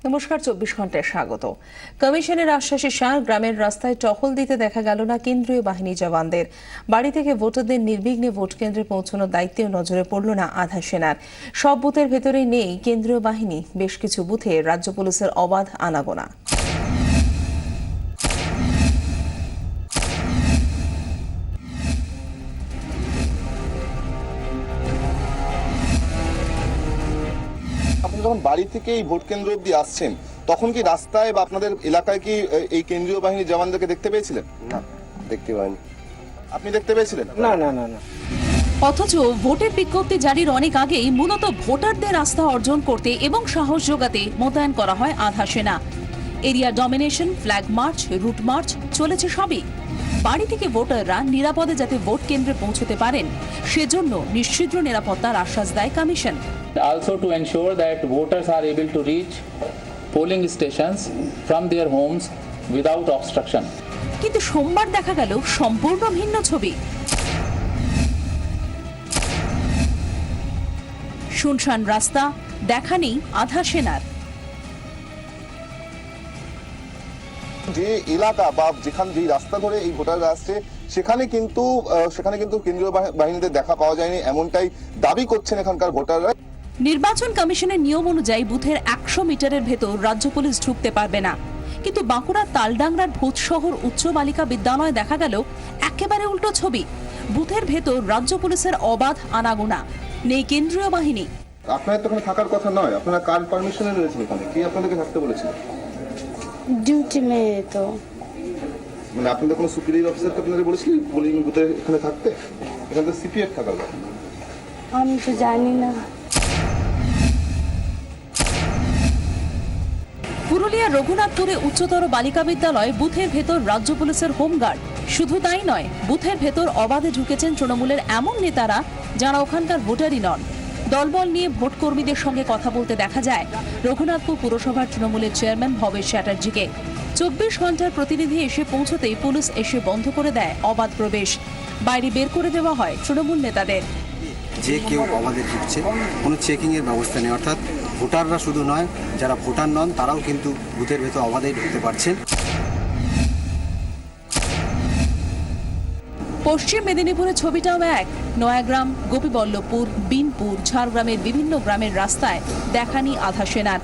নমস্কার, 24 ঘন্টায় স্বাগত। কমিশনের আশ্বাসে সার গ্রামের রাস্তায় টহল দিতে দেখা গেল না কেন্দ্রীয় বাহিনী জওয়ানদের। বাড়ি থেকে ভোটারদের নির্বিঘ্নে ভোট কেন্দ্রে পৌঁছানোর দায়িত্বেও নজরে পড়ল না আধা সেনার। সব বুথের ভেতরেই নেই কেন্দ্রীয় বাহিনী, বেশ কিছু বুথে রাজ্য পুলিশের অবাধ আনাগোনা। আপনি যখন বাড়ি থেকে এই ভোট কেন্দ্র অব্দি আসছেন, তখন কি রাস্তায় বা আপনাদের এলাকায় কি এই কেন্দ্রীয় বাহিনীর জওয়ানদেরকে দেখতে পেয়েছিলেন? না, দেখতে পাইনি। আপনি দেখতে পেয়েছিলেন? না না না না। অথচ ভোটের বিজ্ঞপ্তি জারির অনেক আগেই মূলত ভোটারদের আস্থা অর্জন করতে এবং সাহস যোগাতে মোতায়েন করা হয় আধা সেনা। Area domination, flag March, route march চলেছে সবই। বাড়ি থেকে ভোটাররা নিরাপদে যাতে ভোট কেন্দ্রে পৌঁছতে পারেন, সেজন্য নিশ্চিদ্র নিরাপত্তার আশ্বাস দেয় commission. Also to ensure that voters are able to reach polling stations from their homes without obstruction. কিন্তু সোমবার দেখা গেল সম্পূর্ণ ভিন্ন ছবি। শুনশান রাস্তা, দেখা নেই আধা সেনার। যে এলাকা বা যে রাস্তা ধরে এই ভোটাররা আসছে, সেখানে কিন্তু কেন্দ্রীয় বাহিনীদের দেখা পাওয়া যায়নি, এমনটাই দাবি করছেন এখানকার ভোটাররা। নির্বাচন কমিশনের নিয়ম অনুযায়ী বুথের 100 মিটারের ভেতর রাজ্য পুলিশ ঢুকতে পারবে না। কিন্তু বাঁকুড়ার তালডাংরার ভূতশহর উচ্চ বালিকা বিদ্যালয়ে দেখা গেল একেবারে উল্টো ছবি। বুথের ভেতর রাজ্য পুলিশের অবাধ আনাগোনা, নেই কেন্দ্রীয় বাহিনী। আপনাদের তো এখানে থাকার কথা নয়, আপনারা কার পারমিশনে রয়েছেন এখানে? কি আপনাদেরকে থাকতে বলেছিল? ডিউটি মে তো মানে আপনাদের কোনো সুপিরিয়র অফিসার তো আপনাদের বলেছিল পোলিং বুথে এখানে থাকতে? এখানে তো সিপিএফ থাকার কথা। আমি তো জানি না। পুরুলিয়ার রঘুনাথপুরে উচ্চতর বালিকা বিদ্যালয় বুথের ভেতর রাজ্য পুলিশের হোমগার্ড। শুধু তাই নয়, বুথের ভেতর অবাধে ঢুকেছেন তৃণমূলের এমন নেতারা যারা ওখানকার ভোটারই নন। দলবল নিয়ে ভোট কর্মীদের সঙ্গে কথা বলতে দেখা যায় রঘুনাথপুর পুরসভার তৃণমূলের চেয়ারম্যান ভবেশ চ্যাটার্জিকে। 24 ঘন্টার প্রতিনিধি এসে পৌঁছতেই পুলিশ এসে বন্ধ করে দেয় অবাধ প্রবেশ। বাইরে বের করে দেওয়া হয় তৃণমূল নেতাদের। যে কেউ অবাধে ঢুকছে, কোনো চেকিংয়ের ব্যবস্থা নেই। অর্থাৎ ভোটাররা শুধু নয়, যারা ভোটার নন তারাও কিন্তু বুথের ভেতর অবাধেই ঢুকতে পারছেন। পশ্চিম মেদিনীপুরের ছবিটাও এক। নয়াগ্রাম, গোপীবল্লভপুর, বিনপুর, ঝাড়গ্রামের বিভিন্ন গ্রামের রাস্তায় দেখানি আধা সেনার।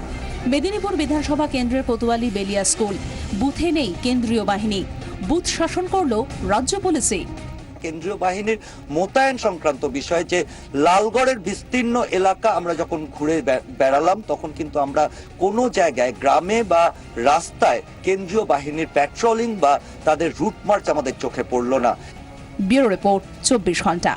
মেদিনীপুর বিধানসভা কেন্দ্রের কোতোয়ালি বেলিয়া স্কুল, বুথে নেই কেন্দ্রীয় বাহিনী, বুথ শাসন করল রাজ্য পুলিশই। কেন্দ্রীয় বাহিনীর মোতায়েন সংক্রান্ত বিষয়ে যে লালগড়ের বিস্তীর্ণ এলাকা আমরা যখন ঘুরে বেড়ালাম, তখন কিন্তু আমরা কোনো জায়গায় গ্রামে বা রাস্তায় কেন্দ্রীয় বাহিনীর প্যাট্রোলিং বা তাদের রুট মার্চ আমাদের চোখে পড়ল না। ব্যুরো রিপোর্ট, 24 ঘন্টা।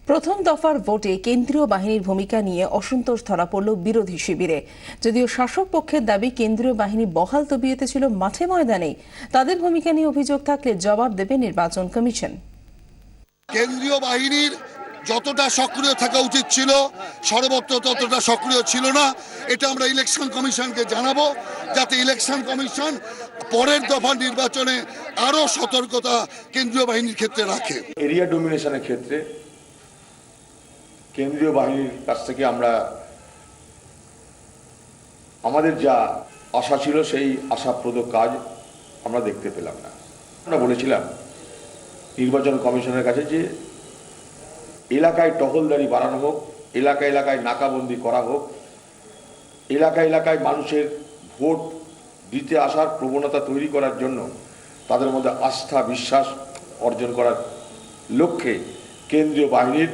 প্রথম দফার ভোটে কেন্দ্রীয় বাহিনীর ভূমিকা নিয়ে অসন্তোষ ধরা পড়ল বিরোধী শিবিরে। যদিও শাসক পক্ষের দাবি কেন্দ্রীয় বাহিনী বহাল তবিয়তে ছিল মাঠে ময়দানে, তাদের ভূমিকা নিয়ে অভিযোগ থাকলে জবাব দেবে নির্বাচন কমিশন। কেন্দ্রীয় বাহিনীর যতটা সক্রিয় থাকা উচিত ছিল, সর্বত্র ততটা সক্রিয় ছিল না। এটা আমরা ইলেকশন কমিশনকে জানাবো, যাতে ইলেকশন কমিশন পরের দফা নির্বাচনে আরো সতর্কতা কেন্দ্রীয় বাহিনীর ক্ষেত্রে রাখে। এরিয়া ডমিনেশনের ক্ষেত্রে কেন্দ্রীয় বাহিনীর কাছ থেকে আমাদের যা আশা ছিল, সেই আশাপ্রদ কাজ আমরা দেখতে পেলাম না। আমরা বলেছিলাম নির্বাচন কমিশনের কাছে যে এলাকায় টহলদারি বাড়ানো হোক, এলাকায় এলাকায় নাকাবন্দি করা হোক, এলাকায় মানুষের ভোট দিতে আসার প্রবণতা তৈরি করার জন্য তাদের মধ্যে আস্থা বিশ্বাস অর্জন করার লক্ষ্যে কেন্দ্রীয় বাহিনীর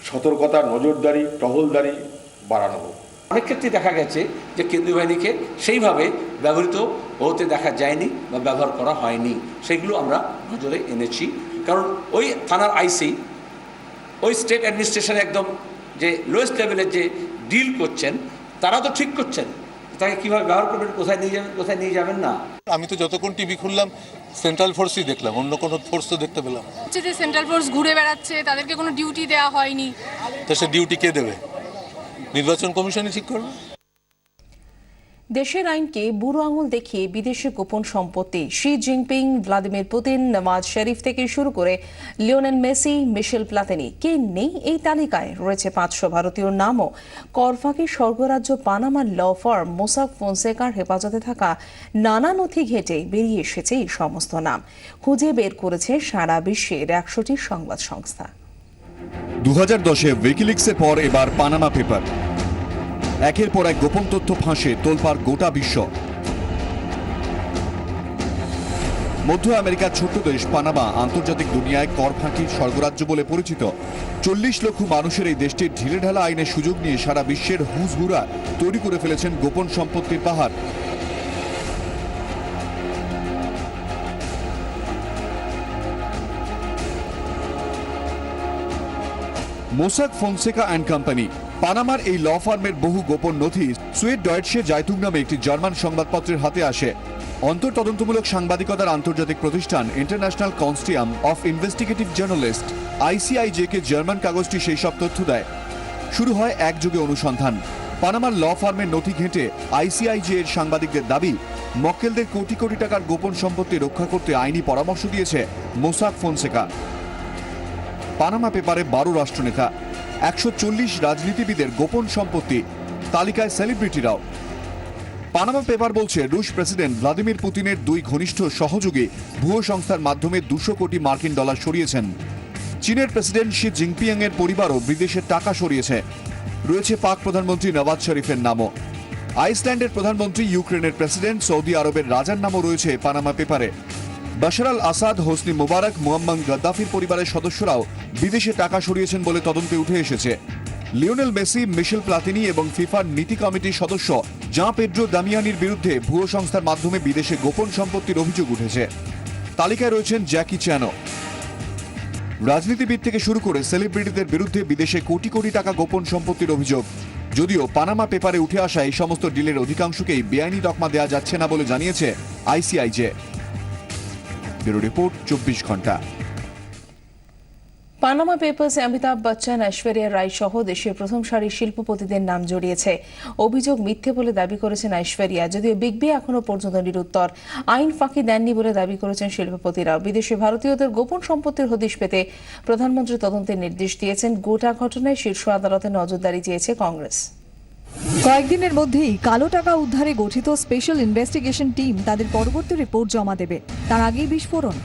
সতর্কতা, নজরদারি, টহলদারি বাড়ানো হোক। অনেক ক্ষেত্রে দেখা গেছে যে কেন্দ্রীয় বাহিনীকে সেইভাবে ব্যবহৃত হতে দেখা যায়নি বা ব্যবহার করা হয়নি, সেগুলো আমরা নজরে এনেছি। কারণ ওই থানার আইসি, ওই স্টেট অ্যাডমিনিস্ট্রেশনে একদম যে লোয়েস্ট লেভেলের যে ডিল করছেন, তারা তো ঠিক করছেন তাকে কীভাবে ব্যবহার করবেন, কোথায় নিয়ে যাবেন না। আমি তো যতক্ষণ টিভি খুললাম সেন্ট্রাল ফোর্সই দেখলাম, অন্য কোনো ফোর্স তো দেখতে পেলাম। যে সেন্ট্রাল ফোর্স ঘুরে বেড়াচ্ছে, তাদেরকে কোনো ডিউটি দেওয়া হয়নি। তো সে ডিউটি কে দেবে? নির্বাচন কমিশনই ঠিক করবে। দেশের আইনকে বুড়ো আঙুল দেখিয়ে বিদেশে গোপন সম্পত্তি Xi Jinping, Vladimir Putin, Nawaz Sharif থেকে শুরু করে লিওনেল মেসি, মিশেল প্লাতিনি, কে নেই এই তালিকায়? রয়েছে 500 ভারতীয় নামও। করফাকে স্বর্গরাজ্য পানামার ল ফার্ম মোসাক ফোনসেকার হেফাজতে থাকা নানা নথি ঘেটে বেরিয়ে এসেছে এই সমস্ত নাম। খুঁজে বের করেছে সারা বিশ্বের 100টি সংবাদ সংস্থা। 2010-এ উইকিলিক্সের পর এবার পানামা পেপার। একের পর এক গোপন তথ্য ফাঁসে তোলপাড় গোটা বিশ্ব। মধ্য আমেরিকার ছোট্ট দেশ পানামা আন্তর্জাতিক দুনিয়ায় কর ফাঁকির স্বর্গরাজ্য বলে পরিচিত। 40 লক্ষ মানুষের এই দেশটির ঢিলেঢালা আইনের সুযোগ নিয়ে সারা বিশ্বের হুঁশহুরা তৈরি করে ফেলেছেন গোপন সম্পত্তির পাহাড়। মোসাক ফোনসেকা অ্যান্ড কোম্পানি, পানামার এই ল ফার্মের বহু গোপন নথি সুয়েড ডয়েটসে জাইতুং নামে একটি জার্মান সংবাদপত্রের হাতে আসে। অন্তর্তদন্তমূলক সাংবাদিকতার আন্তর্জাতিক প্রতিষ্ঠান international consortium of investigative journalist ICIJ K German কাগজটি সেই সব তথ্য দেয়। শুরু হয় একযোগে অনুসন্ধান। পানামার ল ফার্মের নথি ঘেঁটে ICIJ এর সাংবাদিকদের দাবি, মক্কেলদের কোটি কোটি টাকার গোপন সম্পত্তি রক্ষা করতে আইনি পরামর্শ দিয়েছে মোসাক ফোনসেকা। পানামা পেপারে 12 রাষ্ট্রনেতা, 140 রাজনীতিবিদের গোপন সম্পত্তি, তালিকায় সেলিব্রিটিরাও। পানামা পেপার বলছে রুশ প্রেসিডেন্ট ভ্লাদিমির পুতিনের 2 ঘনিষ্ঠ সহযোগী ভুয়ো সংস্থার মাধ্যমে 200 কোটি মার্কিন ডলার সরিয়েছেন। চীনের প্রেসিডেন্ট শি জিনপিং এর পরিবারও বিদেশের টাকা সরিয়েছে। রয়েছে পাক প্রধানমন্ত্রী নওয়াজ শরীফের নামও। আইসল্যান্ডের প্রধানমন্ত্রী, ইউক্রেনের প্রেসিডেন্ট, সৌদি আরবের রাজার নামও রয়েছে পানামা পেপারে। বাশার আল আসাদ, হোসনি মুবারক, মুয়াম্মার গাদ্দাফির পরিবারের সদস্যরাও বিদেশে টাকা সরিয়েছেন বলে তদন্তে উঠে এসেছে। লিওনেল মেসি, মিশেল প্লাতিনি এবং ফিফার নীতি কমিটির সদস্য জাঁ পেড্রো দামিয়ানির বিরুদ্ধে ভুয়ো সংস্থার মাধ্যমে বিদেশে গোপন সম্পত্তির অভিযোগ উঠেছে। তালিকায় রয়েছেন জ্যাকি চ্যানও। রাজনীতিবিদ থেকে শুরু করে সেলিব্রিটিদের বিরুদ্ধে বিদেশে কোটি কোটি টাকা গোপন সম্পত্তির অভিযোগ। যদিও পানামা পেপারে উঠে আসা এই সমস্ত ডিলের অধিকাংশকেই বেআইনি তকমা দেওয়া যাচ্ছে না বলে জানিয়েছে ICIJ। ব্যুরো রিপোর্ট, 24 ঘন্টা। পানামা পেপারসে অমিতাভ বচ্চন, ঐশ্বরিয়া রায় সহ দেশের প্রথম সারির শিল্পপতিদের নাম জড়িয়েছে। অভিযোগ মিথ্যে বলে দাবি করেছেন ঐশ্বরিয়া, যদিও বিগ বি এখনো পর্যন্ত নিরুত্তর। আইন ফাঁকি দেননি বলে দাবি করেছেন শিল্পপতিরাও। বিদেশে ভারতীয়দের গোপন সম্পত্তির হদিশ পেতে প্রধানমন্ত্রী তদন্তের নির্দেশ দিয়েছেন। গোটা ঘটনায় শীর্ষ আদালতে নজরদারি চেয়েছে কংগ্রেস। কয়েকদিনের মধ্যেই কালো টাকা উদ্ধারে গঠিত স্পেশাল ইনভেস্টিগেশন টিম তাদের পরবর্তী রিপোর্ট জমা দেবে। তার আগেই বিস্ফোরণ।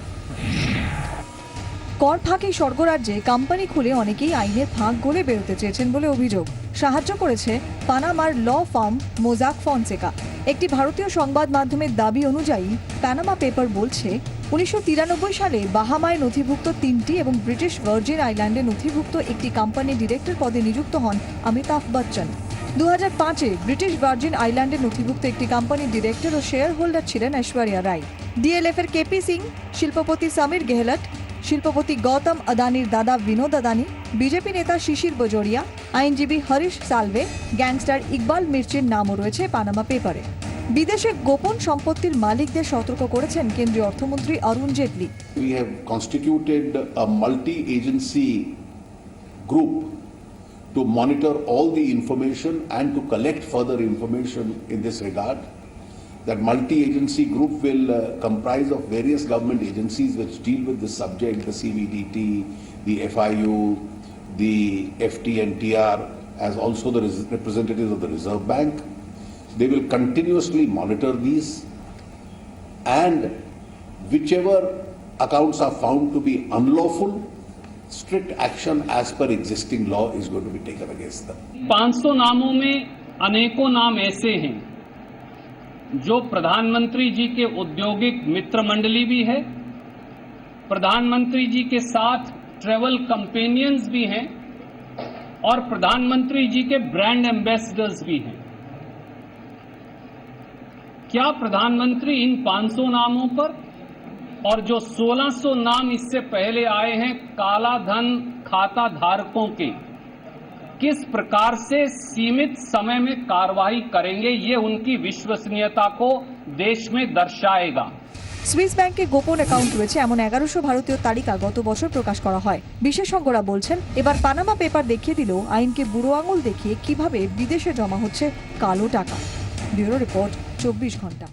কর ফাঁকি স্বর্গরাজ্যে কোম্পানি খুলে অনেকেই আইনের ফাঁক গলে বেরোতে চেয়েছেন বলে অভিযোগ। সাহায্য করেছে পানামার ল ফার্ম মোসাক ফোনসেকা। একটি ভারতীয় সংবাদ মাধ্যমের দাবি অনুযায়ী পানামা পেপার বলছে 1993 সালে বাহামায় নথিভুক্ত 3টি এবং ব্রিটিশ ভার্জিন আইল্যান্ডে নথিভুক্ত একটি কোম্পানির ডিরেক্টর পদে নিযুক্ত হন অমিতাভ বচ্চন। 2005-এ ব্রিটিশ ভার্জিন আইল্যান্ডে নথিভুক্ত একটি কোম্পানির ডিরেক্টর ও শেয়ার হোল্ডার ছিলেন ঐশ্বরিয়া রায়। DLF এর KP সিং, শিল্পপতি সমীর গেহলট, শিল্পপতি গৌতম আদানির দাদা বিনোদ আদানি, বিজেপি নেতা শিশির বজোরিয়া, আইনজীবী হরিশ সালভে, গ্যাংস্টার ইকবাল মির্চির নামও রয়েছে পানামা পেপারে। বিদেশে গোপন সম্পত্তির মালিকদের সতর্ক করেছেন কেন্দ্রীয় অর্থমন্ত্রী Arun Jaitley. We have constituted a multi-agency group to monitor all the information and to collect further information in this regard. That multi-agency group will comprise of various government agencies which deal with this subject, the CBDT, the FIU, the FT and TR, as also the representatives of the Reserve Bank. They will continuously monitor these, and whichever accounts are found to be unlawful, strict action as per existing law is going to be taken against them. 500 नामों में अनेकों नाम ऐसे हैं जो प्रधानमंत्री जी के औद्योगिक मित्र मंडली भी है, प्रधानमंत्री जी के साथ ट्रैवल कंपेनियंस भी हैं और प्रधानमंत्री जी के ब्रांड एम्बेसडर्स भी हैं। क्या प्रधानमंत्री इन 500 नामों पर और जो 1600 नाम इससे पहले आए हैं काला धन खाता धारकों के, किस प्रकार से सीमित समय में कार्रवाई करेंगे, ये उनकी विश्वसनीयता को देश में दर्शाएगा। সুইস ব্যাংকে গোপন অ্যাকাউন্ট রয়েছে এমন 1100 ভারতীয় তালিকা গত বছর প্রকাশ করা হয়। বিশেষজ্ঞরা বলছেন এবার পানামা পেপার দেখিয়ে দিল আইনকে বুড়ো আঙুল দেখিয়ে কিভাবে বিদেশে জমা হচ্ছে কালো টাকা। ব্যুরো রিপোর্ট 24 ঘন্টা।